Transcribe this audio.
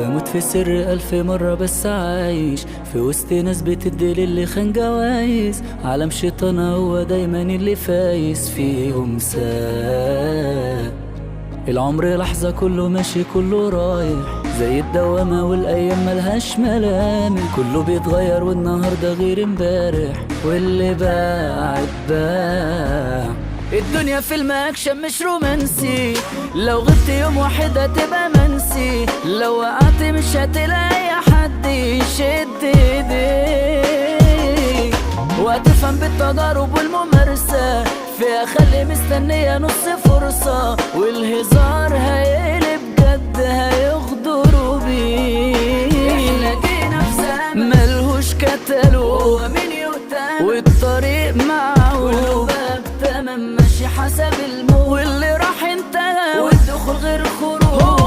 بموت في سر 1000 مرة بس عايش في وسط ناس بتدي للي خان جوايز. عالم شيطانة هو دايما اللي فايز فيهم ساق. العمر لحظة كله ماشي كله رايح زي الدوامة والأيام ملهاش ملامح. كله بيتغير والنهاردة غير امبارح واللي باع اتباع. الدنيا فيلم أكشن مش رومانسي، لو غبت يوم واحد هتبقى منسي. لو وقعت مش هتلاقي حد يشد ايديك، وهتفهم بالتجارب والممارسة. فيها خلي مستنية نص فرصة والهزار هيقلب